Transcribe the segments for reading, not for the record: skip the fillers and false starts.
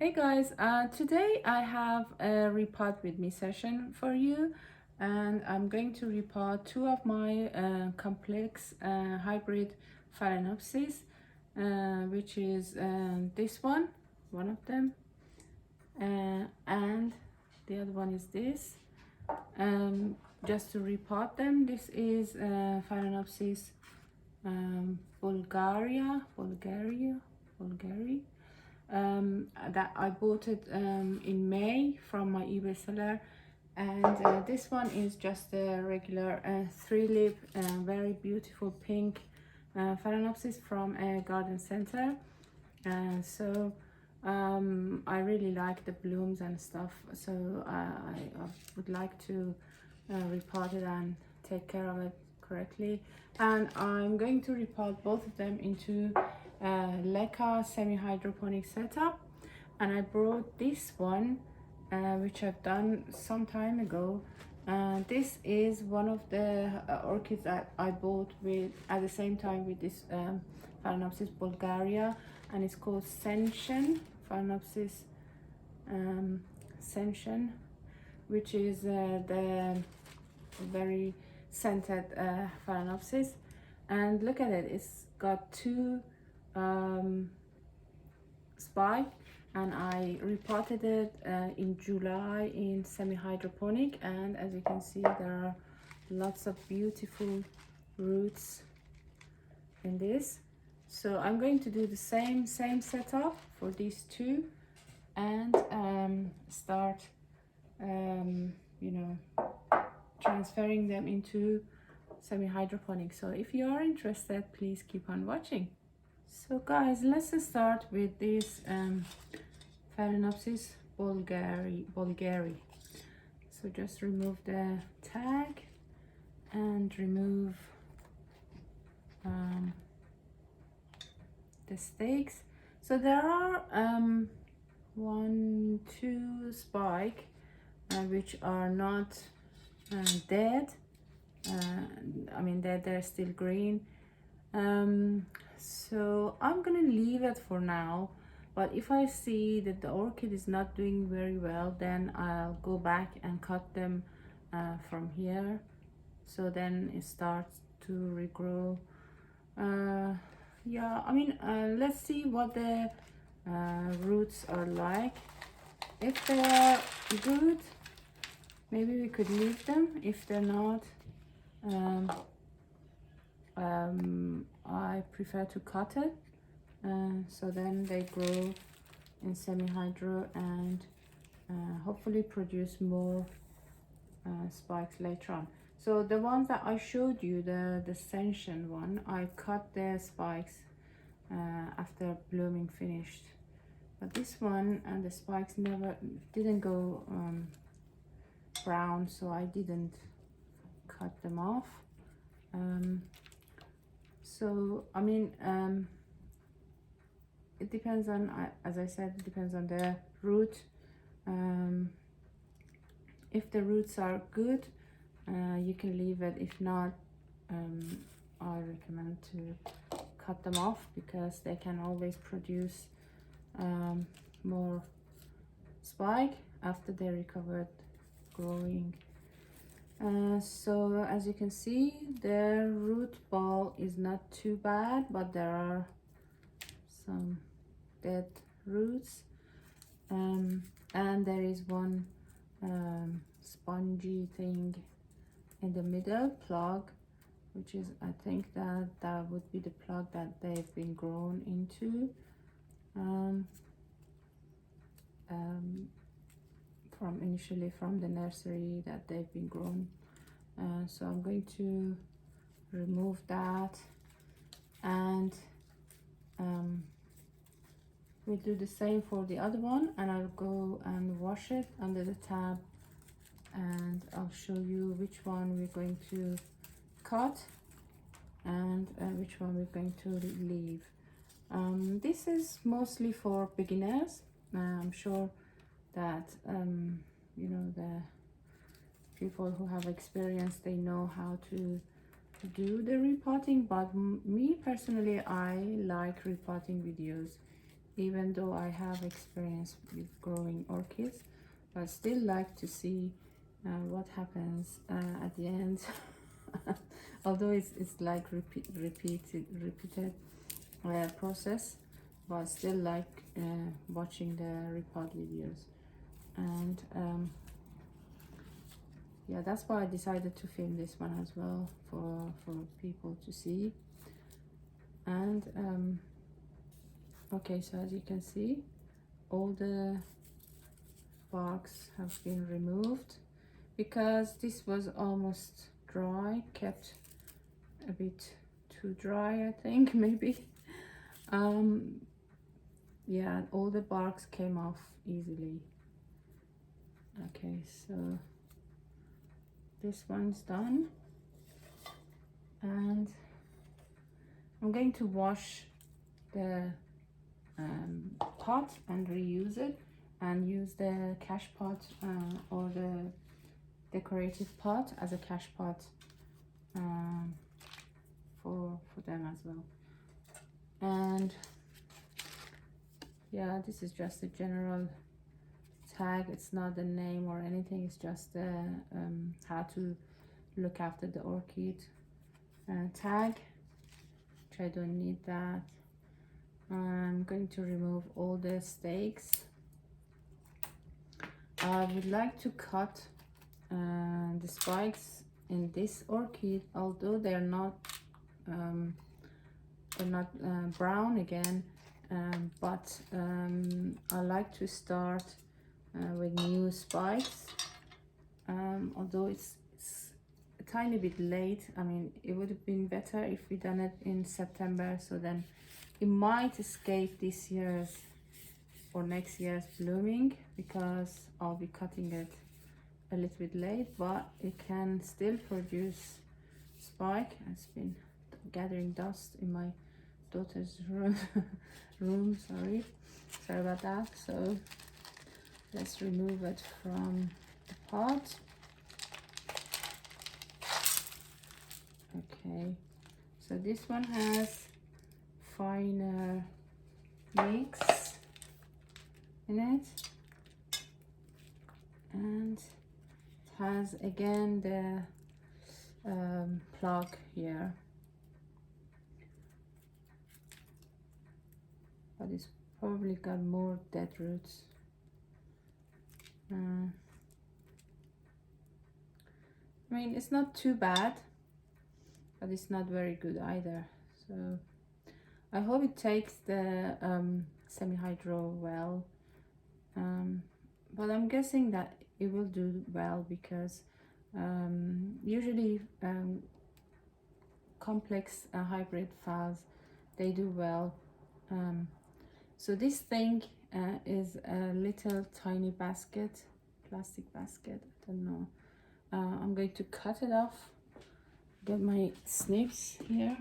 Hey guys, today I have a repot with me session for you, and I'm going to repot two of my complex hybrid Phalaenopsis, which is this one of them, and the other one is this. Just to repot them, this is Phalaenopsis Bulgaria, that I bought it in May from my eBay seller, and this one is just a regular 3-leaf very beautiful pink Phalaenopsis from a garden center. I really like the blooms and stuff, so I would like to repot it and take care of it correctly. And I'm going to repot both of them into Leca semi-hydroponic setup, and I brought this one which I've done some time ago. This is one of the orchids that I bought with at the same time with this Phalaenopsis Bulgaria, and it's called Phalaenopsis Sension, which is the very scented Phalaenopsis. And look at it, it's got two spike, and I repotted it in July in semi-hydroponic, and as you can see there are lots of beautiful roots in this. So I'm going to do the same setup for these two, and start transferring them into semi-hydroponic. So if you are interested, please keep on watching. So guys, let's start with this Phalaenopsis Bulgari. So just remove the tag and remove the stakes. So there are 1, 2 spike which are not dead. I mean they're still green. So I'm gonna leave it for now, but if I see that the orchid is not doing very well, then I'll go back and cut them from here, so then it starts to regrow. Yeah, I mean let's see what the roots are like. If they are good, maybe we could leave them. If they're not, I prefer to cut it, so then they grow in semi-hydro and hopefully produce more spikes later on. So the ones that I showed you, the Sension one, I cut the spikes after blooming finished, but this one and the spikes didn't go brown, so I didn't cut them off. So I mean it depends on, as I said, it depends on the root. If the roots are good, you can leave it. If not, I recommend to cut them off, because they can always produce more spike after they recovered growing. So as you can see, the root ball is not too bad, but there are some dead roots, and there is one spongy thing in the middle plug, which is, I think that would be the plug that they've been grown into from initially from the nursery that they've been grown. So I'm going to remove that, and we'll do the same for the other one, and I'll go and wash it under the tap, and I'll show you which one we're going to cut and which one we're going to leave. This is mostly for beginners. I'm sure that you know, the people who have experience, they know how to do the repotting, but me personally, I like repotting videos even though I have experience with growing orchids, but I still like to see what happens at the end. Although it's like repeated process, but I still like watching the repot videos. And yeah, that's why I decided to film this one as well, for people to see. And okay, so as you can see, all the barks have been removed because this was almost dry, kept a bit too dry, I think, maybe. Yeah, all the barks came off easily. Okay, so this one's done, and I'm going to wash the pot and reuse it, and use the cash pot or the decorative pot as a cash pot for them as well. And yeah, this is just a general tag. It's not the name or anything, it's just how to look after the orchid tag, which I don't need that. I'm going to remove all the stakes. I would like to cut the spikes in this orchid, although they're not brown again, but I like to start with new spikes, although it's a tiny bit late. I mean, it would have been better if we done it in September, so then it might escape this year's or next year's blooming, because I'll be cutting it a little bit late, but it can still produce spike. It's been gathering dust in my daughter's room. Sorry about that. So let's remove it from the pot. Okay, so this one has finer mix in it, and it has again the plug here, but it's probably got more dead roots. I mean, it's not too bad, but it's not very good either. So I hope it takes the semi-hydro well, but I'm guessing that it will do well, because usually complex hybrid phals, they do well. So this thing is a little tiny basket, plastic basket, I don't know. I'm going to cut it off, get my snips here.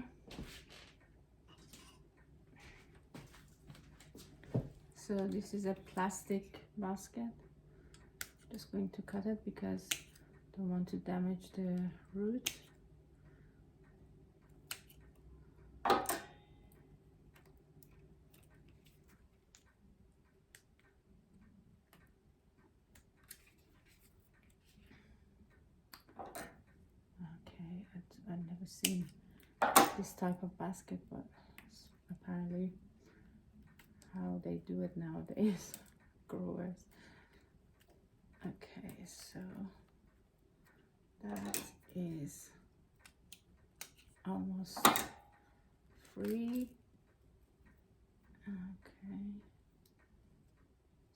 So this is a plastic basket. Just going to cut it because I don't want to damage the root. Okay, I've never seen this type of basket, but apparently how they do it nowadays, growers. Okay, so that is almost free. Okay,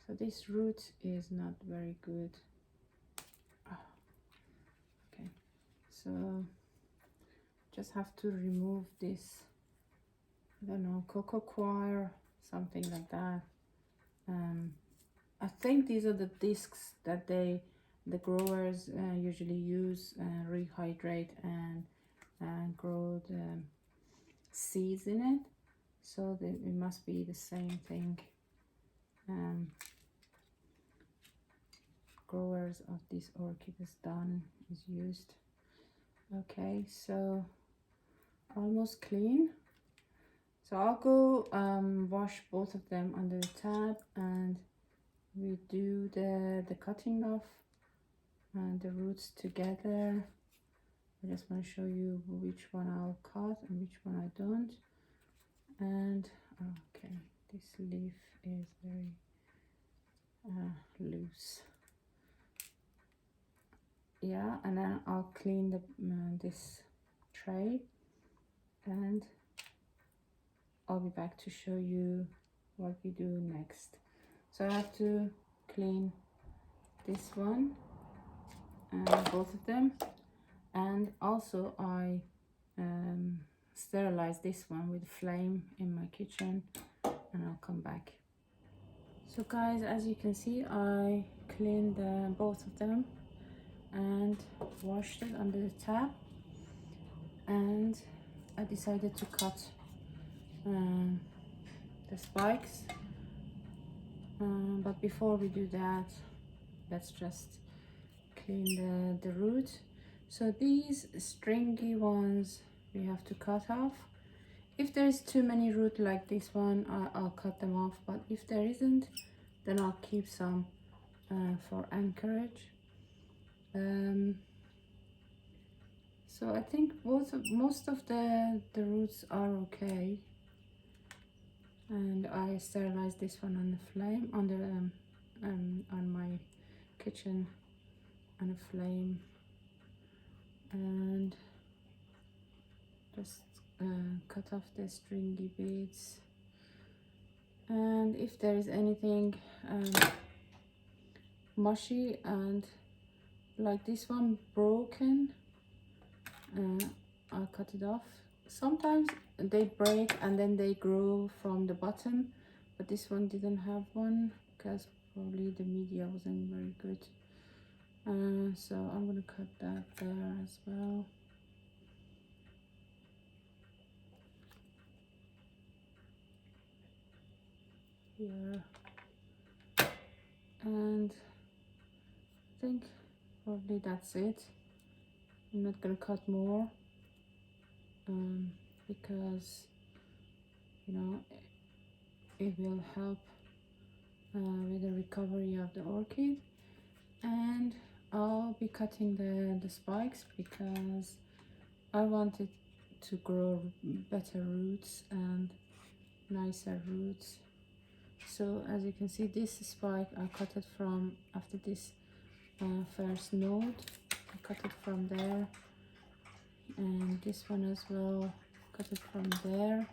so this root is not very good. Okay, so just have to remove this, I don't know, cocoa coir, something like that. I think these are the discs that the growers usually use, rehydrate and grow the seeds in it. So it must be the same thing. Growers of this orchid is used. Okay, so almost clean. So I'll go wash both of them under the tap, and we do the cutting of the roots together. I just want to show you which one I'll cut and which one I don't. And okay, this leaf is very loose. Yeah, and then I'll clean the this tray, and I'll be back to show you what we do next. So I have to clean this one and both of them, and also I sterilize this one with flame in my kitchen, and I'll come back. So guys, as you can see, I cleaned both of them and washed it under the tap, and I decided to cut the spikes, but before we do that, let's just clean the root. So these stringy ones we have to cut off. If there's too many root like this one, I'll cut them off, but if there isn't, then I'll keep some for anchorage. So I think most of the roots are okay, and I sterilized this one on the flame on my kitchen on a flame, and just cut off the stringy bits. And if there is anything mushy and like this one broken, I'll cut it off. Sometimes they break and then they grow from the bottom, but this one didn't have one because probably the media wasn't very good. So I'm gonna cut that there as well. Here, and I think probably that's it. I'm not gonna cut more because, you know, it will help with the recovery of the orchid. And I'll be cutting the spikes because I want it to grow better roots and nicer roots. So as you can see, this spike I cut it from after this first node. I cut it from there, and this one as well, cut it from there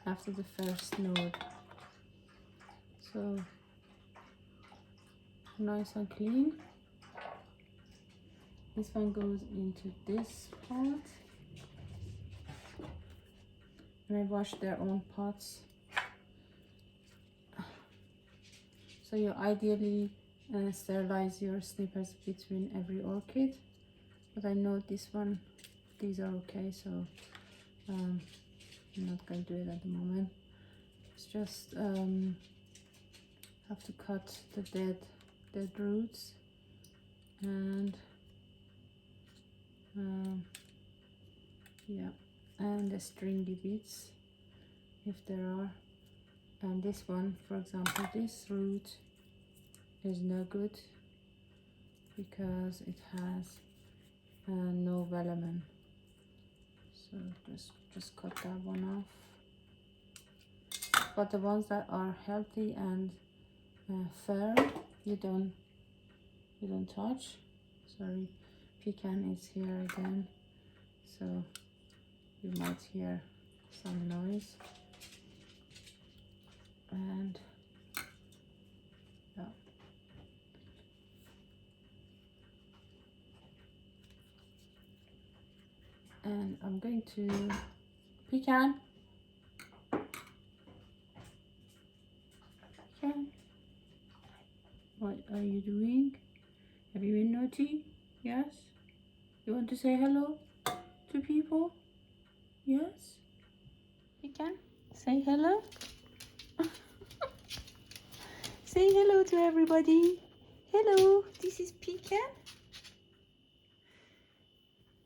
after the first node. So nice and clean. This one goes into this pot, and I wash their own pots. So you ideally sterilize your snippers between every orchid, but I know this one, these are okay, so I'm not going to do it at the moment. It's just have to cut the dead roots, and yeah, and the stringy bits if there are. And this one, for example, this root is no good because it has no velamen, so just cut that one off. But the ones that are healthy and firm, you don't touch. Sorry, pecan is here again, so you might hear some noise. And yeah, and I'm going to pecan. What are you doing? Have you been naughty? Yes? You want to say hello to people? Yes? Pecan, say hello. Say hello to everybody. Hello, this is Pecan.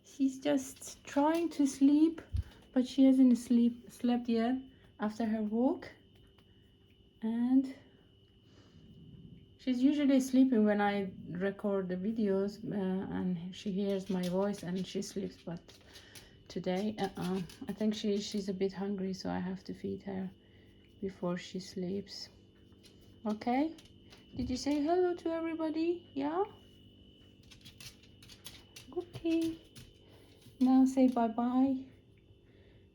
She's just trying to sleep, but she hasn't slept yet. after her walk, and she's usually sleeping when I record the videos, and she hears my voice and she sleeps, but today I think she's a bit hungry, so I have to feed her before she sleeps. Okay, did you say hello to everybody? Yeah, okay, now say bye-bye.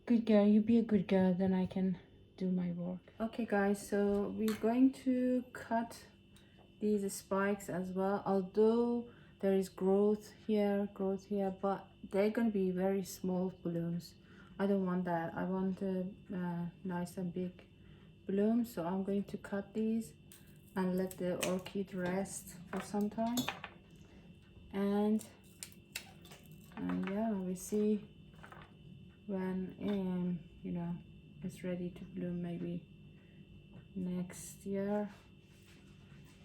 Good girl, you be a good girl, then I can do my work. Okay guys, so we're going to cut these spikes as well, although there is growth here, but they're going to be very small blooms. I don't want that. I want a nice and big bloom, so I'm going to cut these and let the orchid rest for some time, and yeah, we see when you know, it's ready to bloom, maybe next year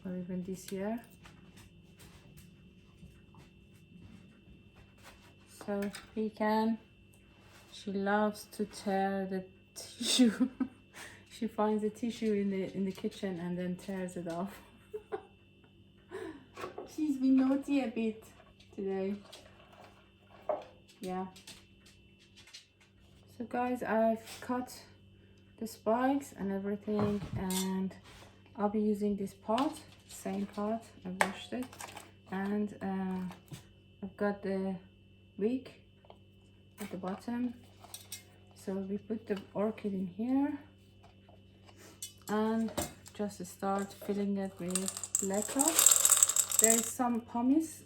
or even this year. So she loves to tear the tissue. She finds the tissue in the kitchen and then tears it off. She's been naughty a bit today. Yeah. So guys, I've cut the spikes and everything, and I'll be using this pot, same pot. I washed it, and I've got the wick at the bottom. So we put the orchid in here and just start filling it with leca. There is some pumice,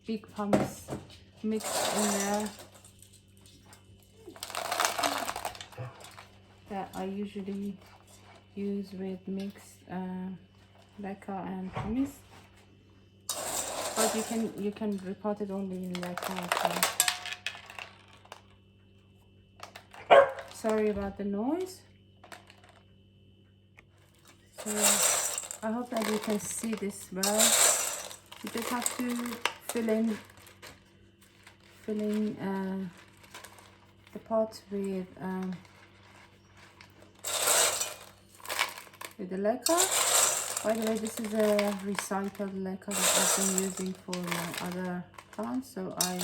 big pumice mixed in there that I usually use with mixed leca and pumice. But you can repot it only in leca. Sorry about the noise. So I hope that you can see this well. You just have to fill in the pot with the leca. By the way, this is a recycled leca that I've been using for my other plants, so I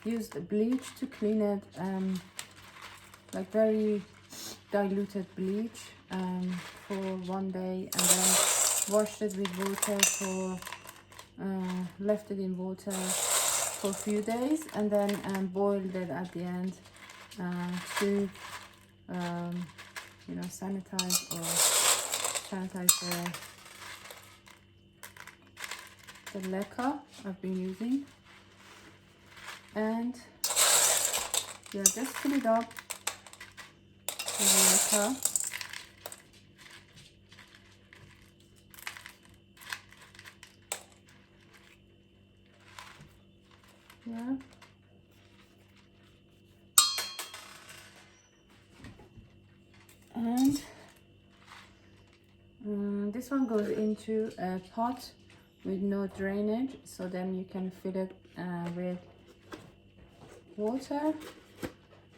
used bleach to clean it, like very diluted bleach, for one day, and then washed it with water for left it in water for a few days, and then boiled it at the end to you know, sanitize the leca I've been using. And yeah, just fill it up with the leca. Yeah. And this one goes into a pot with no drainage, so then you can fill it with water,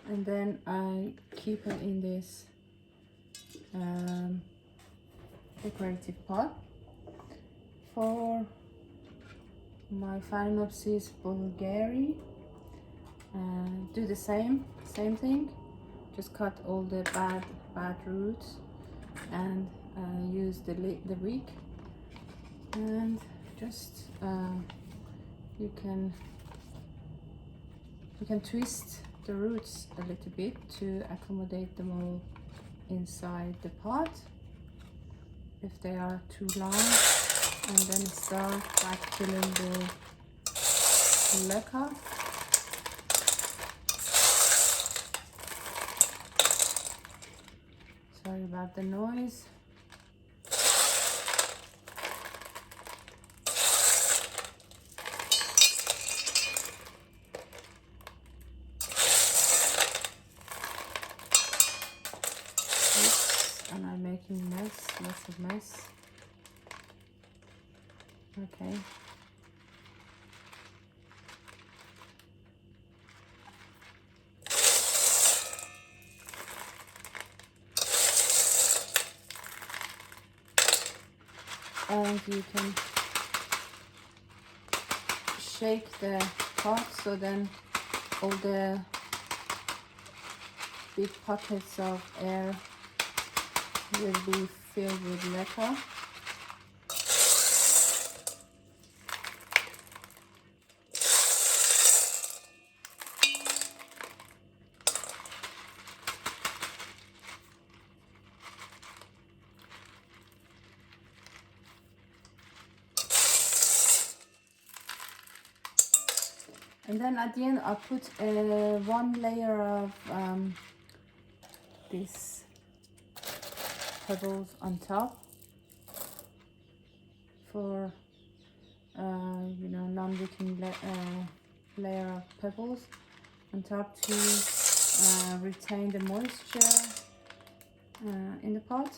and then I keep it in this decorative pot. For my Phalaenopsis bulgari, do the same thing. Just cut all the bad roots and use the wick, and just you can twist the roots a little bit to accommodate them all inside the pot if they are too long, and then start backfilling the leca. Sorry about the noise. Oops, and I'm making lots of mess. Okay. and you can shake the pot, so then all the big pockets of air will be filled with leca. And then at the end I put one layer of these pebbles on top for you know, non-wicking layer of pebbles on top to retain the moisture in the pot,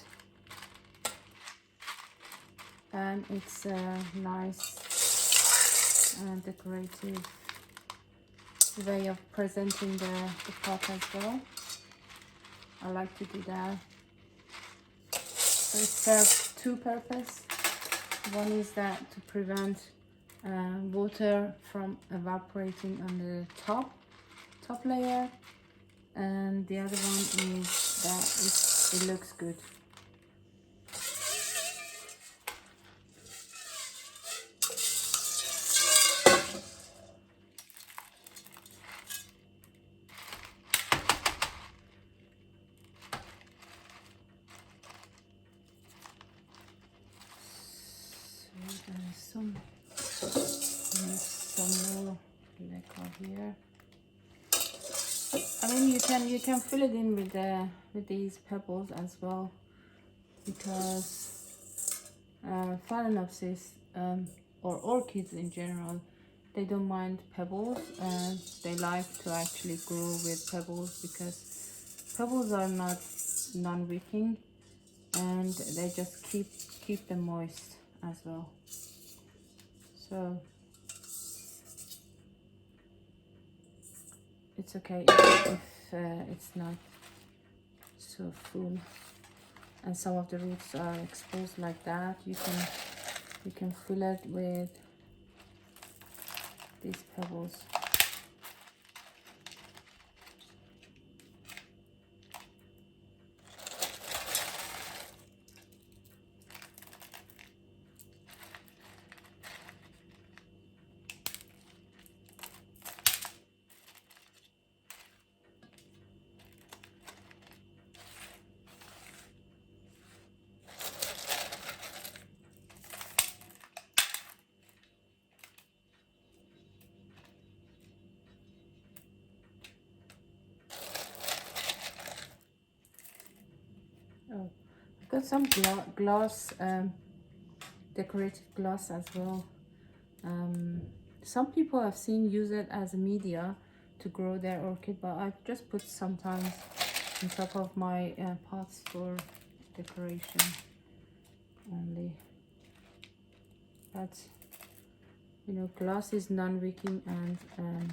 and it's a nice decorative way of presenting the pot as well. I like to do that. So it serves two purposes. One is that to prevent water from evaporating on the top layer, and the other one is that it looks good. Some more leca here. I mean, you can fill it in with these pebbles as well, because Phalaenopsis or orchids in general, they don't mind pebbles, and they like to actually grow with pebbles because pebbles are not non-wicking, and they just keep them moist as well. So it's okay if it's not so full and some of the roots are exposed like that. You can fill it with these pebbles. Oh, I've got some glass, decorative glass as well. Some people I've seen use it as a media to grow their orchid, but I've just put sometimes on top of my pots for decoration only. But you know, glass is non-wicking, and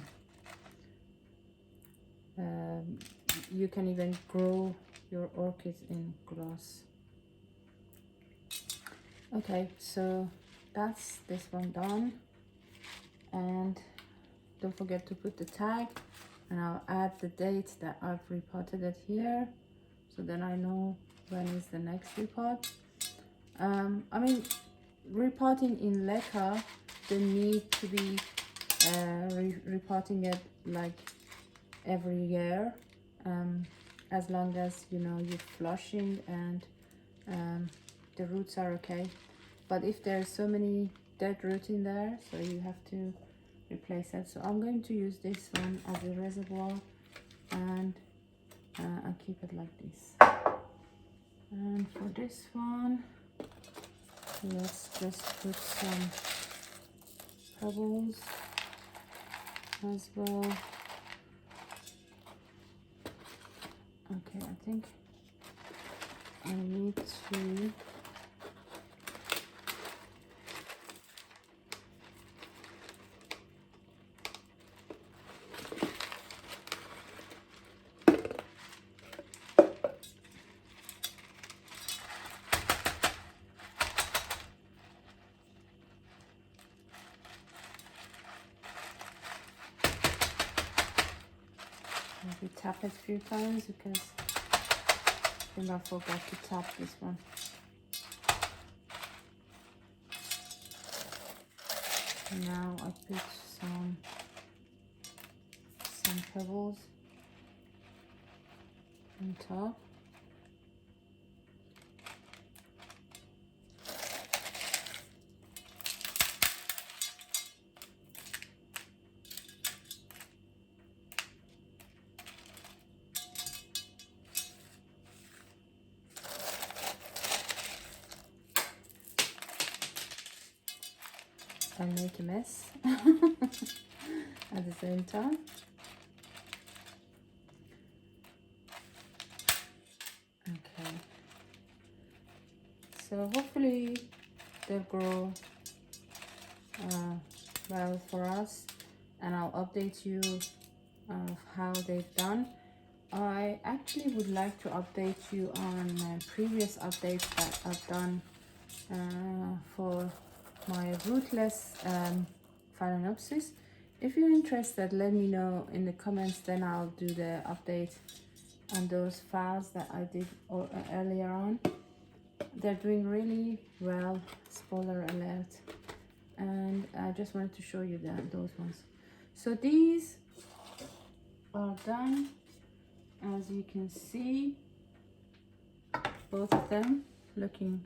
you can even grow your orchids in glass. Okay, so that's this one done, and don't forget to put the tag, and I'll add the date that I've repotted it here, so then I know when is the next repot. I mean, repotting in leca, they need to be repotting it like every year, as long as you know you're flushing and the roots are okay. But if there's so many dead roots in there, so you have to replace it. So I'm going to use this one as a reservoir, and I'll keep it like this. And for this one, let's just put some pebbles as well. Okay, I think I need to tap it a few times because I think I forgot to tap this one. And now I put some pebbles on top. And make a mess at the same time. Okay, so hopefully they'll grow well for us, and I'll update you of how they've done. I actually would like to update you on previous updates that I've done for my rootless Phalaenopsis. If you're interested, let me know in the comments, then I'll do the update on those files that I did earlier on. They're doing really well, spoiler alert, and I just wanted to show you those ones. So these are done, as you can see, both of them looking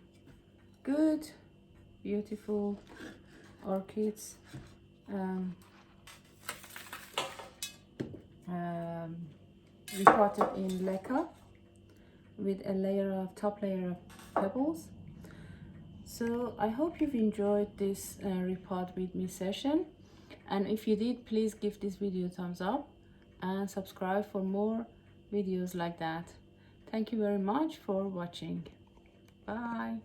good, beautiful orchids. Repotted in leca with a top layer of pebbles. So I hope you've enjoyed this repot with me session, and if you did, please give this video a thumbs up and subscribe for more videos like that. Thank you very much for watching. Bye.